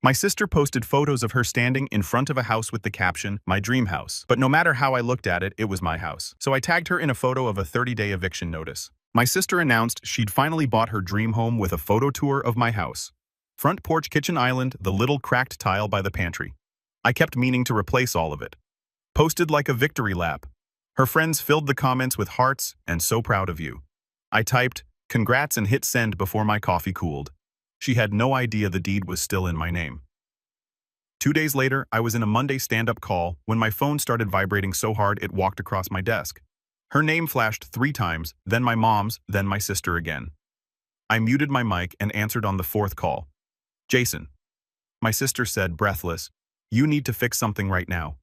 My sister posted photos of her standing in front of a house with the caption, "My dream house." But no matter how I looked at it, it was my house. So I tagged her in a photo of a 30-day eviction notice. My sister announced she'd finally bought her dream home with a photo tour of my house. Front porch kitchen island, the little cracked tile by the pantry. I kept meaning to replace all of it. Posted like a victory lap. Her friends filled the comments with hearts and "so proud of you." I typed, "Congrats," and hit send before my coffee cooled. She had no idea the deed was still in my name. 2 days later, I was in a Monday stand-up call when my phone started vibrating so hard it walked across my desk. Her name flashed 3 times, then my mom's, then my sister again. I muted my mic and answered on the 4th call. "Jason." My sister said, breathless, "You need to fix something right now."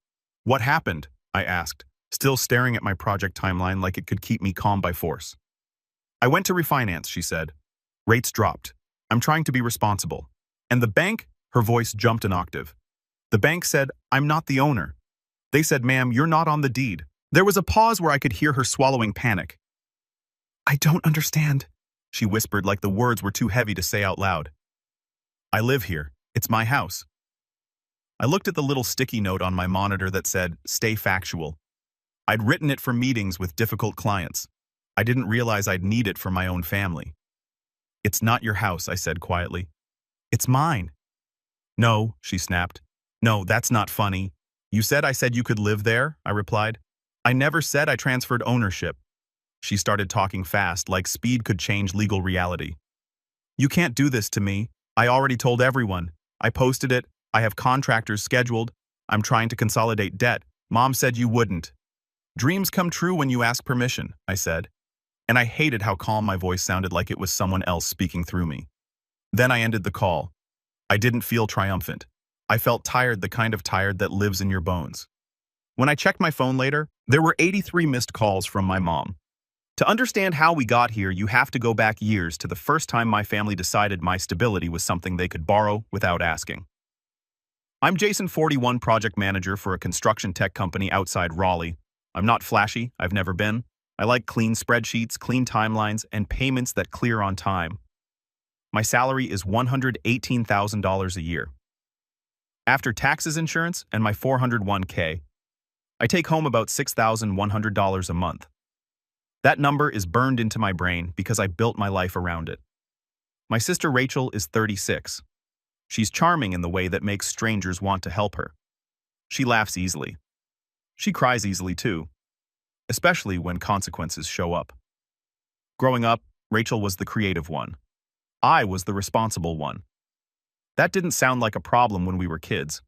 "What happened?" I asked, still staring at my project timeline like it could keep me calm by force. "I went to refinance," she said. "Rates dropped. I'm trying to be responsible. And the bank," her voice jumped an octave. "The bank said, I'm not the owner. They said, ma'am, you're not on the deed." There was a pause where I could hear her swallowing panic. "I don't understand," she whispered like the words were too heavy to say out loud. "I live here. It's my house." I looked at the little sticky note on my monitor that said, "Stay factual." I'd written it for meetings with difficult clients. I didn't realize I'd need it for my own family. "It's not your house," I said quietly. "It's mine." "No," she snapped. "No, that's not funny. You said I said you could live there," I replied. "I never said I transferred ownership." She started talking fast, like speed could change legal reality. "You can't do this to me. I already told everyone. I posted it. I have contractors scheduled. I'm trying to consolidate debt. Mom said you wouldn't." "Dreams come true when you ask permission," I said. And I hated how calm my voice sounded, like it was someone else speaking through me. Then I ended the call. I didn't feel triumphant. I felt tired, the kind of tired that lives in your bones. When I checked my phone later, there were 83 missed calls from my mom. To understand how we got here, you have to go back years to the first time my family decided my stability was something they could borrow without asking. I'm Jason, 41, project manager for a construction tech company outside Raleigh. I'm not flashy, I've never been. I like clean spreadsheets, clean timelines, and payments that clear on time. My salary is $118,000 a year. After taxes, insurance, and my 401k, I take home about $6,100 a month. That number is burned into my brain because I built my life around it. My sister Rachel is 36. She's charming in the way that makes strangers want to help her. She laughs easily. She cries easily too, especially when consequences show up. Growing up, Rachel was the creative one. I was the responsible one. That didn't sound like a problem when we were kids.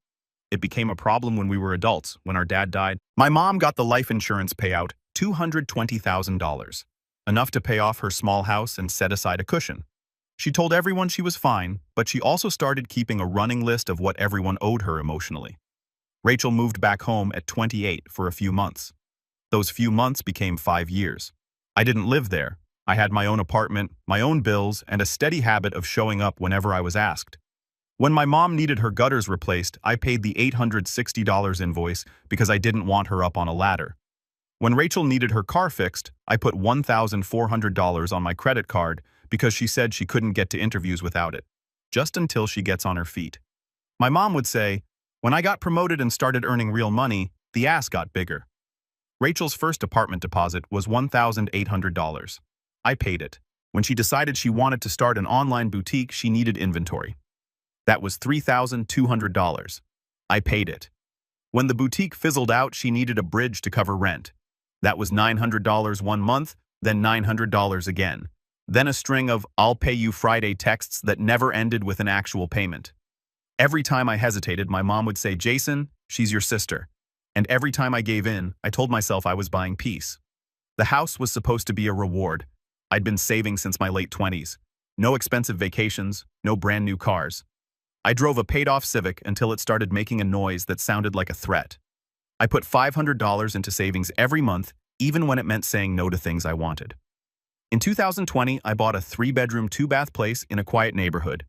It became a problem when we were adults, when our dad died. My mom got the life insurance payout, $220,000, enough to pay off her small house and set aside a cushion. She told everyone she was fine, but she also started keeping a running list of what everyone owed her emotionally. Rachel moved back home at 28 for a few months. Those few months became 5 years. I didn't live there. I had my own apartment, my own bills, and a steady habit of showing up whenever I was asked. When my mom needed her gutters replaced, I paid the $860 invoice because I didn't want her up on a ladder. When Rachel needed her car fixed, I put $1,400 on my credit card because she said she couldn't get to interviews without it, just until she gets on her feet. My mom would say, when I got promoted and started earning real money, the ass got bigger. Rachel's first apartment deposit was $1,800. I paid it. When she decided she wanted to start an online boutique, she needed inventory. That was $3,200. I paid it. When the boutique fizzled out, she needed a bridge to cover rent. That was $900 one month, then $900 again. Then a string of "I'll pay you Friday" texts that never ended with an actual payment. Every time I hesitated, my mom would say, "Jason, she's your sister." And every time I gave in, I told myself I was buying peace. The house was supposed to be a reward. I'd been saving since my late 20s. No expensive vacations, no brand new cars. I drove a paid-off Civic until it started making a noise that sounded like a threat. I put $500 into savings every month, even when it meant saying no to things I wanted. In 2020, I bought a 3-bedroom, 2-bath place in a quiet neighborhood.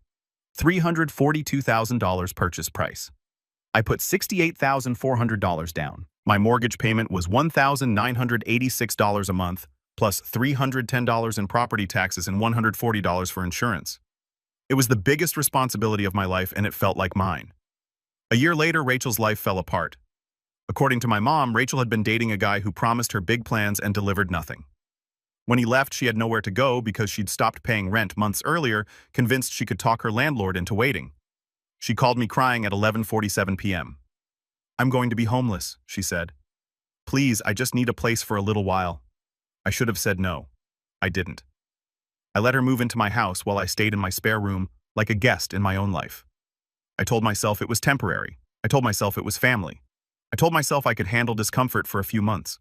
$342,000 purchase price. I put $68,400 down. My mortgage payment was $1,986 a month, plus $310 in property taxes and $140 for insurance. It was the biggest responsibility of my life, and it felt like mine. A year later, Rachel's life fell apart. According to my mom, Rachel had been dating a guy who promised her big plans and delivered nothing. When he left, she had nowhere to go because she'd stopped paying rent months earlier, convinced she could talk her landlord into waiting. She called me crying at 11:47 p.m. "I'm going to be homeless," she said. "Please, I just need a place for a little while." I should have said no. I didn't. I let her move into my house while I stayed in my spare room, like a guest in my own life. I told myself it was temporary. I told myself it was family. I told myself I could handle discomfort for a few months.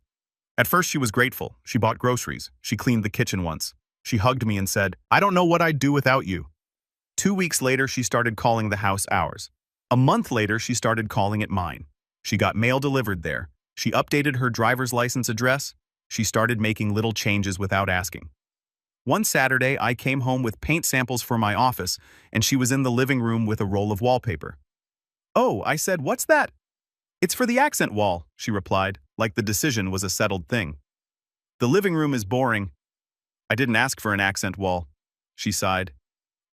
At first, she was grateful. She bought groceries. She cleaned the kitchen once. She hugged me and said, "I don't know what I'd do without you." 2 weeks later, she started calling the house ours. A month later, she started calling it mine. She got mail delivered there. She updated her driver's license address. She started making little changes without asking. One Saturday, I came home with paint samples for my office, and she was in the living room with a roll of wallpaper. "Oh," I said, "what's that?" "It's for the accent wall," she replied, like the decision was a settled thing. "The living room is boring." "I didn't ask for an accent wall," she sighed.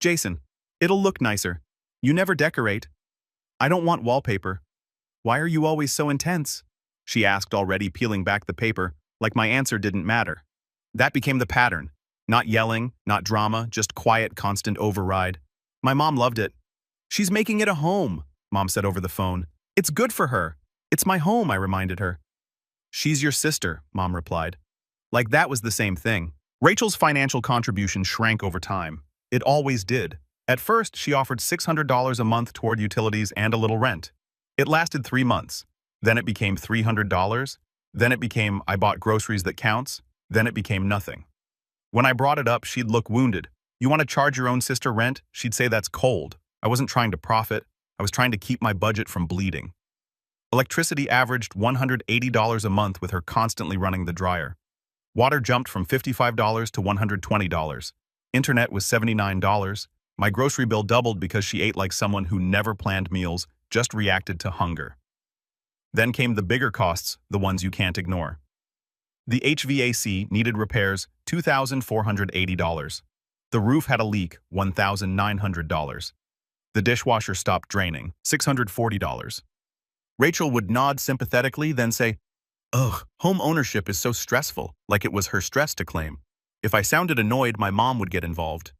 "Jason, it'll look nicer. You never decorate." "I don't want wallpaper." "Why are you always so intense?" she asked, already peeling back the paper, like my answer didn't matter. That became the pattern. Not yelling, not drama, just quiet, constant override. My mom loved it. "She's making it a home," Mom said over the phone. "It's good for her." "It's my home," I reminded her. "She's your sister," Mom replied. Like that was the same thing. Rachel's financial contribution shrank over time. It always did. At first, she offered $600 a month toward utilities and a little rent. It lasted 3 months. Then it became $300. Then it became, "I bought groceries that counts." Then it became nothing. When I brought it up, she'd look wounded. "You want to charge your own sister rent?" She'd say that's cold. I wasn't trying to profit. I was trying to keep my budget from bleeding. Electricity averaged $180 a month with her constantly running the dryer. Water jumped from $55 to $120. Internet was $79. My grocery bill doubled because she ate like someone who never planned meals, just reacted to hunger. Then came the bigger costs, the ones you can't ignore. The HVAC needed repairs, $2,480. The roof had a leak, $1,900. The dishwasher stopped draining, $640. Rachel would nod sympathetically, then say, "Ugh, home ownership is so stressful," like it was her stress to claim. If I sounded annoyed, my mom would get involved.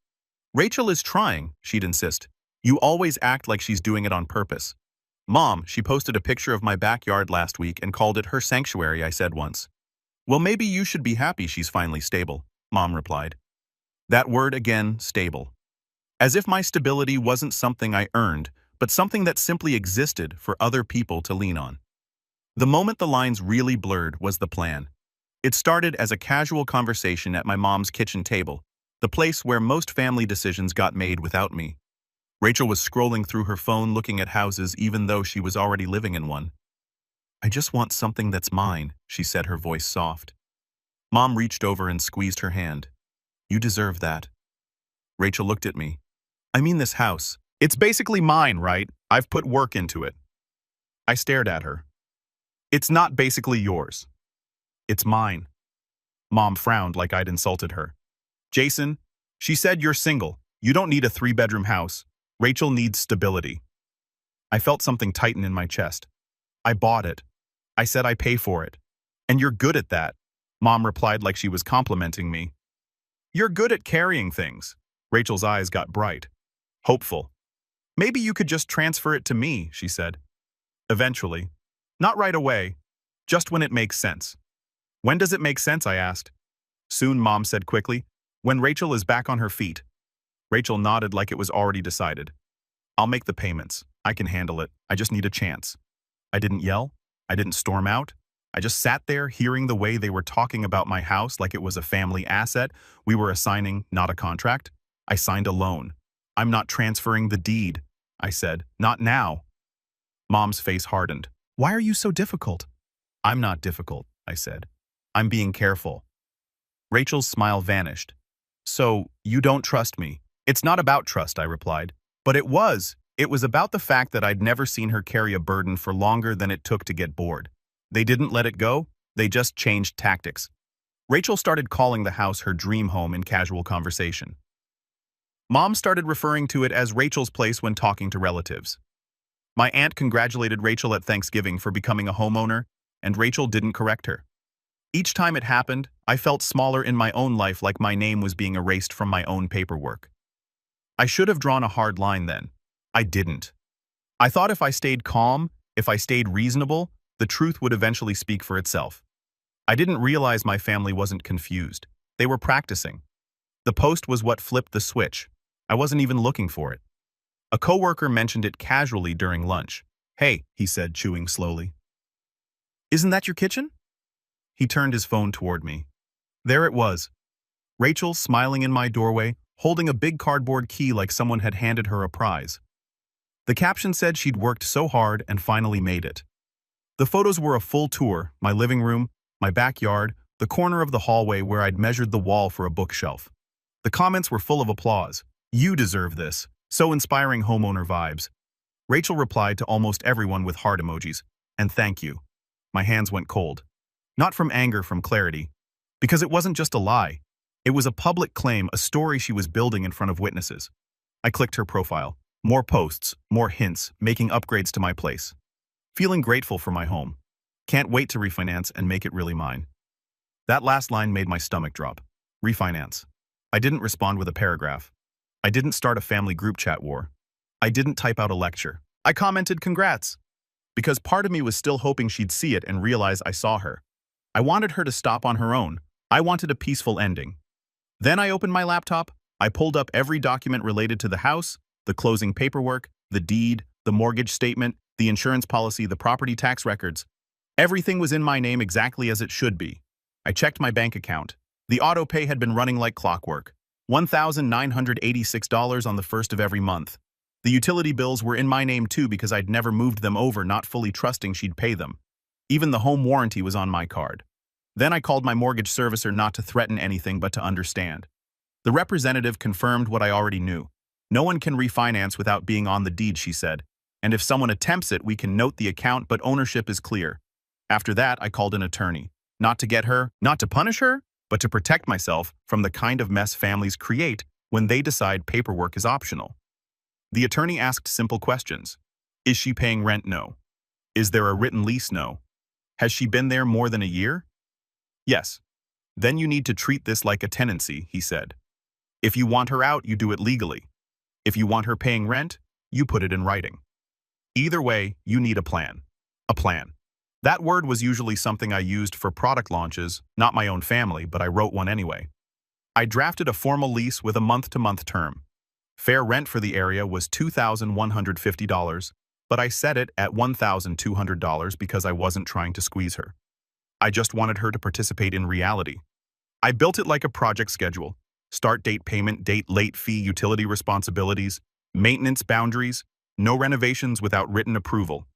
"Rachel is trying," she'd insist. "You always act like she's doing it on purpose." "Mom, she posted a picture of my backyard last week and called it her sanctuary," I said once. "Well, maybe you should be happy she's finally stable," Mom replied. That word again, stable. As if my stability wasn't something I earned, but something that simply existed for other people to lean on. The moment the lines really blurred was the plan. It started as a casual conversation at my mom's kitchen table, the place where most family decisions got made without me. Rachel was scrolling through her phone looking at houses even though she was already living in one. "I just want something that's mine," she said, her voice soft. Mom reached over and squeezed her hand. "You deserve that." Rachel looked at me. "I mean this house. It's basically mine, right? I've put work into it." I stared at her. "It's not basically yours. It's mine." Mom frowned like I'd insulted her. "Jason, she said you're single. You don't need a 3-bedroom house. Rachel needs stability." I felt something tighten in my chest. "I bought it. I said I pay for it. And you're good at that," Mom replied like she was complimenting me. "You're good at carrying things." Rachel's eyes got bright. Hopeful. "Maybe you could just transfer it to me," she said. "Eventually. Not right away. Just when it makes sense." "When does it make sense?" I asked. "Soon," Mom said quickly. "When Rachel is back on her feet." Rachel nodded like it was already decided. "I'll make the payments. I can handle it. I just need a chance." I didn't yell. I didn't storm out. I just sat there hearing the way they were talking about my house like it was a family asset we were assigning, not a contract. I signed a loan. "I'm not transferring the deed," I said. "Not now." Mom's face hardened. "Why are you so difficult?" "I'm not difficult," I said. "I'm being careful." Rachel's smile vanished. "So, you don't trust me?" "It's not about trust," I replied. But it was. It was about the fact that I'd never seen her carry a burden for longer than it took to get bored. They didn't let it go. They just changed tactics. Rachel started calling the house her dream home in casual conversation. Mom started referring to it as Rachel's place when talking to relatives. My aunt congratulated Rachel at Thanksgiving for becoming a homeowner, and Rachel didn't correct her. Each time it happened, I felt smaller in my own life, like my name was being erased from my own paperwork. I should have drawn a hard line then. I didn't. I thought if I stayed calm, if I stayed reasonable, the truth would eventually speak for itself. I didn't realize my family wasn't confused. They were practicing. The post was what flipped the switch. I wasn't even looking for it. A coworker mentioned it casually during lunch. "Hey," he said, chewing slowly. "Isn't that your kitchen?" He turned his phone toward me. There it was. Rachel smiling in my doorway, holding a big cardboard key like someone had handed her a prize. The caption said she'd worked so hard and finally made it. The photos were a full tour: my living room, my backyard, the corner of the hallway where I'd measured the wall for a bookshelf. The comments were full of applause. "You deserve this. So inspiring," homeowner vibes. Rachel replied to almost everyone with heart emojis. And thank you. My hands went cold. Not from anger, from clarity. Because it wasn't just a lie. It was a public claim, a story she was building in front of witnesses. I clicked her profile. More posts, more hints, making upgrades to my place. Feeling grateful for my home. Can't wait to refinance and make it really mine. That last line made my stomach drop. Refinance. I didn't respond with a paragraph. I didn't start a family group chat war. I didn't type out a lecture. I commented congrats. Because part of me was still hoping she'd see it and realize I saw her. I wanted her to stop on her own. I wanted a peaceful ending. Then I opened my laptop. I pulled up every document related to the house, the closing paperwork, the deed, the mortgage statement, the insurance policy, the property tax records. Everything was in my name exactly as it should be. I checked my bank account. The auto pay had been running like clockwork. $1,986 on the first of every month. The utility bills were in my name too because I'd never moved them over, not fully trusting she'd pay them. Even the home warranty was on my card. Then I called my mortgage servicer, not to threaten anything but to understand. The representative confirmed what I already knew. "No one can refinance without being on the deed," she said. "And if someone attempts it, we can note the account, but ownership is clear." After that, I called an attorney. Not to get her, not to punish her, but to protect myself from the kind of mess families create when they decide paperwork is optional. The attorney asked simple questions. Is she paying rent? No. Is there a written lease? No. Has she been there more than a year? Yes. Then you need to treat this like a tenancy, he said. If you want her out, you do it legally. If you want her paying rent, you put it in writing. Either way, you need a plan. A plan. That word was usually something I used for product launches, not my own family, but I wrote one anyway. I drafted a formal lease with a month-to-month term. Fair rent for the area was $2,150, but I set it at $1,200 because I wasn't trying to squeeze her. I just wanted her to participate in reality. I built it like a project schedule. Start date, payment date, late fee, utility responsibilities, maintenance boundaries, no renovations without written approval.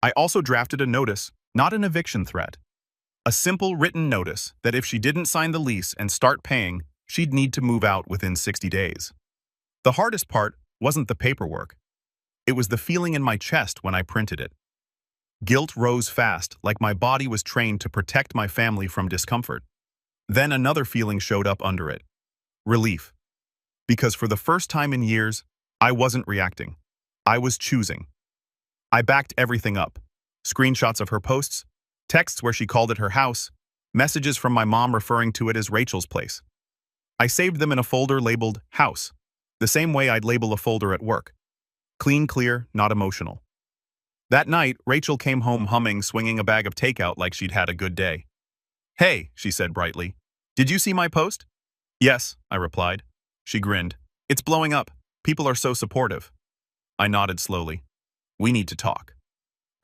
I also drafted a notice, not an eviction threat. A simple written notice that if she didn't sign the lease and start paying, she'd need to move out within 60 days. The hardest part wasn't the paperwork. It was the feeling in my chest when I printed it. Guilt rose fast, like my body was trained to protect my family from discomfort. Then another feeling showed up under it. Relief. Because for the first time in years, I wasn't reacting. I was choosing. I backed everything up. Screenshots of her posts, texts where she called it her house, messages from my mom referring to it as Rachel's place. I saved them in a folder labeled House, the same way I'd label a folder at work. Clean, clear, not emotional. That night, Rachel came home humming, swinging a bag of takeout like she'd had a good day. "Hey," she said brightly. "Did you see my post?" "Yes," I replied. She grinned. "It's blowing up. People are so supportive." I nodded slowly. "We need to talk."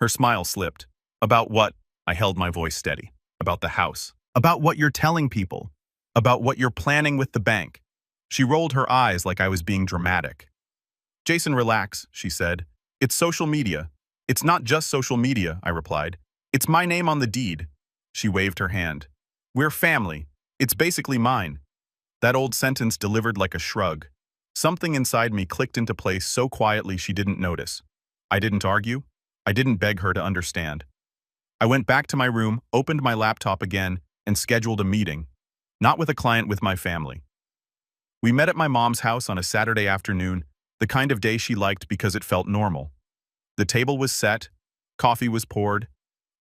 Her smile slipped. "About what?" I held my voice steady. "About the house. About what you're telling people. About what you're planning with the bank." She rolled her eyes like I was being dramatic. "Jason, relax," she said. "It's social media." "It's not just social media," I replied. "It's my name on the deed." She waved her hand. "We're family. It's basically mine." That old sentence delivered like a shrug. Something inside me clicked into place so quietly she didn't notice. I didn't argue. I didn't beg her to understand. I went back to my room, opened my laptop again, and scheduled a meeting. Not with a client, with my family. We met at my mom's house on a Saturday afternoon, the kind of day she liked because it felt normal. The table was set, coffee was poured,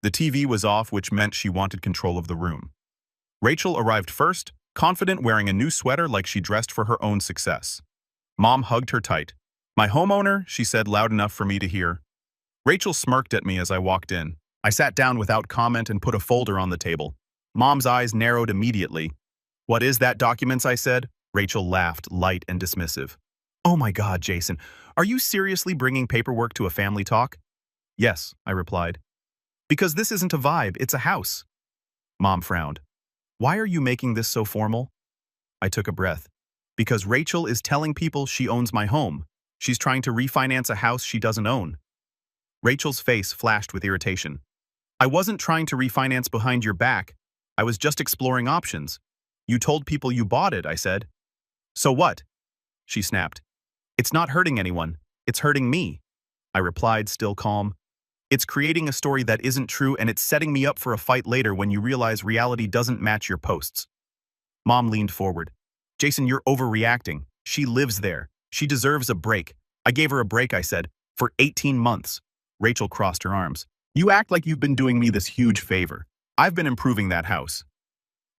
the TV was off, which meant she wanted control of the room. Rachel arrived first, confident, wearing a new sweater like she dressed for her own success. Mom hugged her tight. "My homeowner," she said loud enough for me to hear. Rachel smirked at me as I walked in. I sat down without comment and put a folder on the table. Mom's eyes narrowed immediately. "What is that, documents?" I said. Rachel laughed, light and dismissive. "Oh my God, Jason, are you seriously bringing paperwork to a family talk?" "Yes," I replied. "Because this isn't a vibe, it's a house." Mom frowned. "Why are you making this so formal?" I took a breath. "Because Rachel is telling people she owns my home. She's trying to refinance a house she doesn't own." Rachel's face flashed with irritation. "I wasn't trying to refinance behind your back. I was just exploring options. You told people you bought it," I said. "So what?" she snapped. "It's not hurting anyone. It's hurting me," I replied, still calm. "It's creating a story that isn't true, and it's setting me up for a fight later when you realize reality doesn't match your posts." Mom leaned forward. "Jason, you're overreacting. She lives there. She deserves a break." "I gave her a break," I said, "for 18 months. Rachel crossed her arms. "You act like you've been doing me this huge favor. I've been improving that house."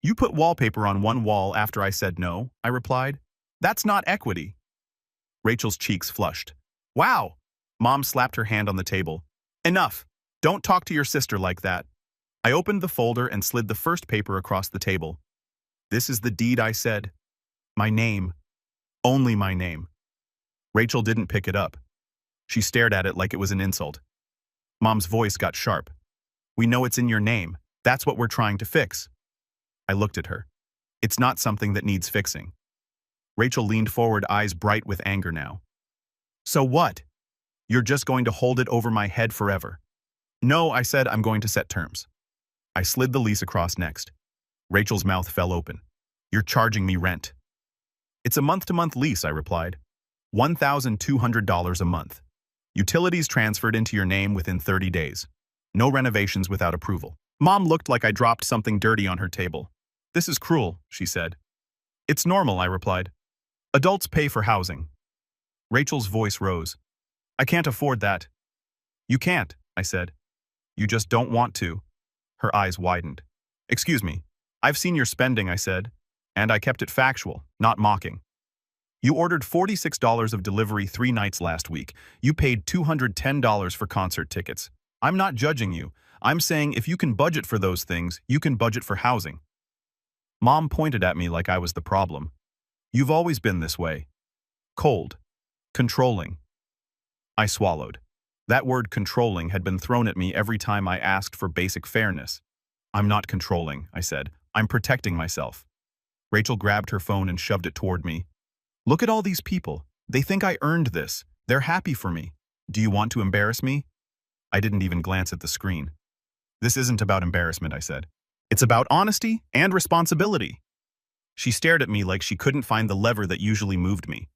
"You put wallpaper on one wall after I said no," I replied. "That's not equity." Rachel's cheeks flushed. "Wow!" Mom slapped her hand on the table. "Enough. Don't talk to your sister like that." I opened the folder and slid the first paper across the table. "This is the deed," I said. "My name. Only my name." Rachel didn't pick it up. She stared at it like it was an insult. Mom's voice got sharp. "We know it's in your name. That's what we're trying to fix." I looked at her. "It's not something that needs fixing." Rachel leaned forward, eyes bright with anger now. "So what? You're just going to hold it over my head forever?" "No," I said, "I'm going to set terms." I slid the lease across next. Rachel's mouth fell open. "You're charging me rent." "It's a month-to-month lease," I replied. $1,200 a month. Utilities transferred into your name within 30 days. No renovations without approval. Mom looked like I dropped something dirty on her table. "This is cruel," she said. "It's normal," I replied. "Adults pay for housing." Rachel's voice rose. "I can't afford that." "You can't," I said. "You just don't want to." Her eyes widened. "Excuse me. I've seen your spending," I said. And I kept it factual, not mocking. "You ordered $46 of delivery 3 nights last week. You paid $210 for concert tickets. I'm not judging you. I'm saying if you can budget for those things, you can budget for housing." Mom pointed at me like I was the problem. "You've always been this way. Cold. Controlling." I swallowed. That word controlling had been thrown at me every time I asked for basic fairness. "I'm not controlling," I said. "I'm protecting myself." Rachel grabbed her phone and shoved it toward me. "Look at all these people. They think I earned this. They're happy for me. Do you want to embarrass me?" I didn't even glance at the screen. "This isn't about embarrassment," I said. "It's about honesty and responsibility." She stared at me like she couldn't find the lever that usually moved me.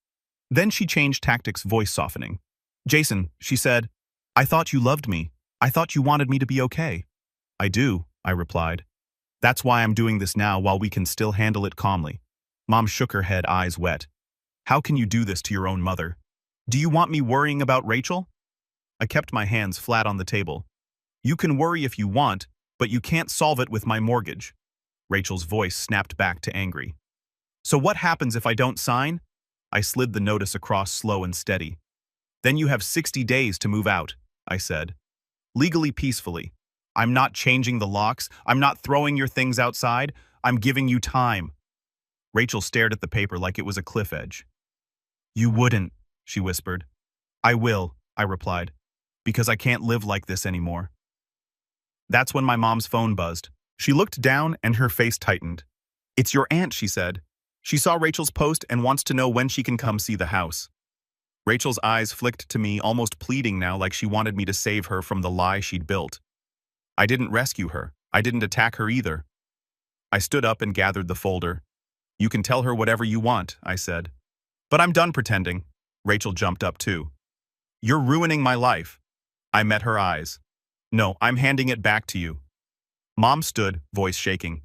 Then she changed tactics, voice softening. "Jason," she said, "I thought you loved me. I thought you wanted me to be okay." "I do," I replied. "That's why I'm doing this now while we can still handle it calmly." Mom shook her head, eyes wet. "How can you do this to your own mother? Do you want me worrying about Rachel?" I kept my hands flat on the table. "You can worry if you want, but you can't solve it with my mortgage." Rachel's voice snapped back to angry. "So what happens if I don't sign?" I slid the notice across slow and steady. "Then you have 60 days to move out," I said. "Legally, peacefully. I'm not changing the locks. I'm not throwing your things outside. I'm giving you time." Rachel stared at the paper like it was a cliff edge. "You wouldn't," she whispered. "I will," I replied, "because I can't live like this anymore." That's when my mom's phone buzzed. She looked down and her face tightened. "It's your aunt," she said. "She saw Rachel's post and wants to know when she can come see the house." Rachel's eyes flicked to me, almost pleading now, like she wanted me to save her from the lie she'd built. I didn't rescue her. I didn't attack her either. I stood up and gathered the folder. "You can tell her whatever you want," I said. "But I'm done pretending." Rachel jumped up too. "You're ruining my life." I met her eyes. "No, I'm handing it back to you." Mom stood, voice shaking.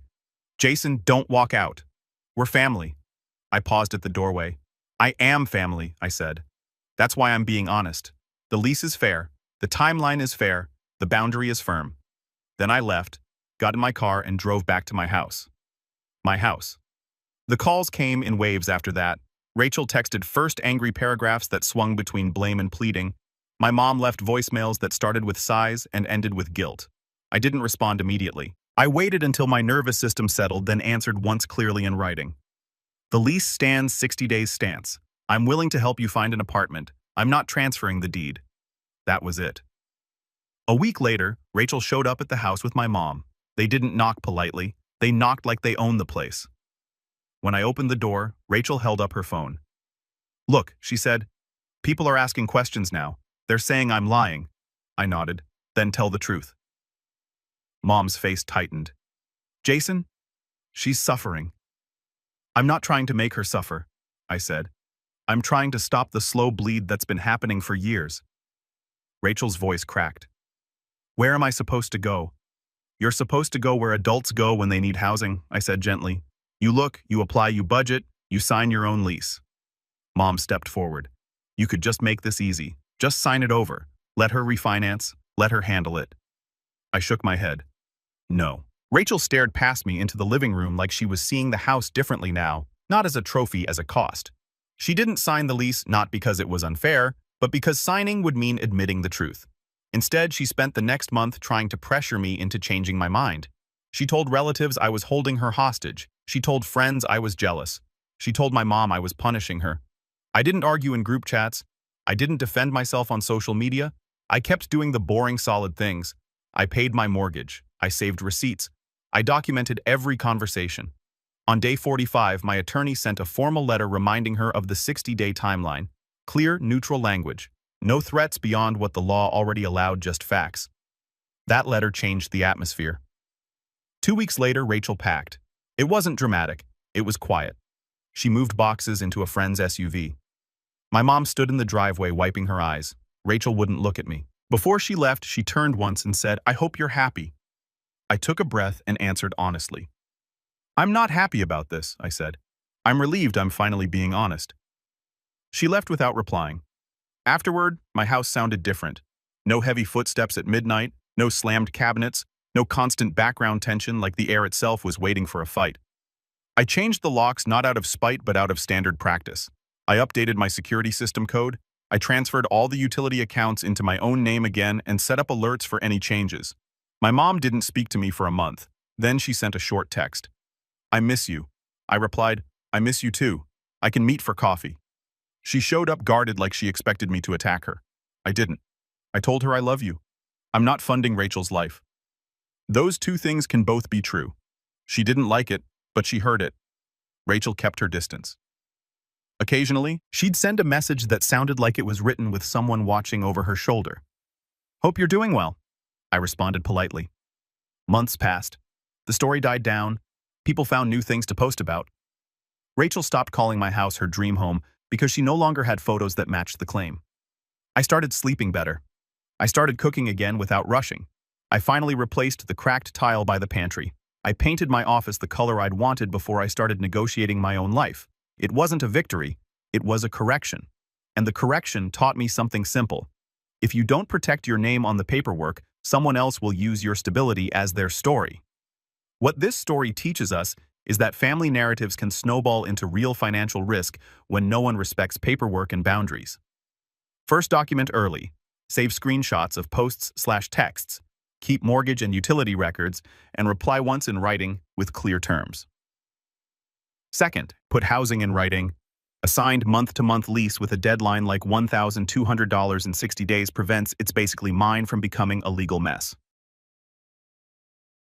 "Jason, don't walk out. We're family." I paused at the doorway. I am family, I said. That's why I'm being honest. The lease is fair. The timeline is fair. The boundary is firm. Then I left, got in my car, and drove back to my house. My house. The calls came in waves after that. Rachel texted first angry paragraphs that swung between blame and pleading. My mom left voicemails that started with sighs and ended with guilt. I didn't respond immediately. I waited until my nervous system settled, then answered once clearly in writing. The lease stands 60 days stance. I'm willing to help you find an apartment. I'm not transferring the deed. That was it. A week later, Rachel showed up at the house with my mom. They didn't knock politely. They knocked like they owned the place. When I opened the door, Rachel held up her phone. Look, she said. People are asking questions now. They're saying I'm lying. I nodded. Then tell the truth. Mom's face tightened. Jason? She's suffering. I'm not trying to make her suffer, I said. I'm trying to stop the slow bleed that's been happening for years. Rachel's voice cracked. Where am I supposed to go? You're supposed to go where adults go when they need housing, I said gently. You look, you apply, you budget, you sign your own lease. Mom stepped forward. You could just make this easy. Just sign it over. Let her refinance. Let her handle it. I shook my head. No. Rachel stared past me into the living room like she was seeing the house differently now, not as a trophy, as a cost. She didn't sign the lease not because it was unfair, but because signing would mean admitting the truth. Instead, she spent the next month trying to pressure me into changing my mind. She told relatives I was holding her hostage. She told friends I was jealous. She told my mom I was punishing her. I didn't argue in group chats. I didn't defend myself on social media. I kept doing the boring, solid things. I paid my mortgage. I saved receipts. I documented every conversation. On day 45, my attorney sent a formal letter reminding her of the 60-day timeline. Clear, neutral language. No threats beyond what the law already allowed, just facts. That letter changed the atmosphere. 2 weeks later, Rachel packed. It wasn't dramatic. It was quiet. She moved boxes into a friend's SUV. My mom stood in the driveway wiping her eyes. Rachel wouldn't look at me. Before she left, she turned once and said, I hope you're happy. I took a breath and answered honestly. I'm not happy about this, I said. I'm relieved I'm finally being honest. She left without replying. Afterward, my house sounded different. No heavy footsteps at midnight, no slammed cabinets, no constant background tension like the air itself was waiting for a fight. I changed the locks not out of spite but out of standard practice. I updated my security system code. I transferred all the utility accounts into my own name again and set up alerts for any changes. My mom didn't speak to me for a month. Then she sent a short text. I miss you. I replied, I miss you too. I can meet for coffee. She showed up guarded like she expected me to attack her. I didn't. I told her I love you. I'm not funding Rachel's life. Those two things can both be true. She didn't like it, but she heard it. Rachel kept her distance. Occasionally, she'd send a message that sounded like it was written with someone watching over her shoulder. Hope you're doing well, I responded politely. Months passed. The story died down. People found new things to post about. Rachel stopped calling my house her dream home because she no longer had photos that matched the claim. I started sleeping better. I started cooking again without rushing. I finally replaced the cracked tile by the pantry. I painted my office the color I'd wanted before I started negotiating my own life. It wasn't a victory, it was a correction. And the correction taught me something simple. If you don't protect your name on the paperwork, someone else will use your stability as their story. What this story teaches us is that family narratives can snowball into real financial risk when no one respects paperwork and boundaries. First, document early. Save screenshots of posts/texts. Keep mortgage and utility records, and reply once in writing with clear terms. Second, put housing in writing. A signed month-to-month lease with a deadline like $1,200 in 60 days prevents "it's basically mine" from becoming a legal mess.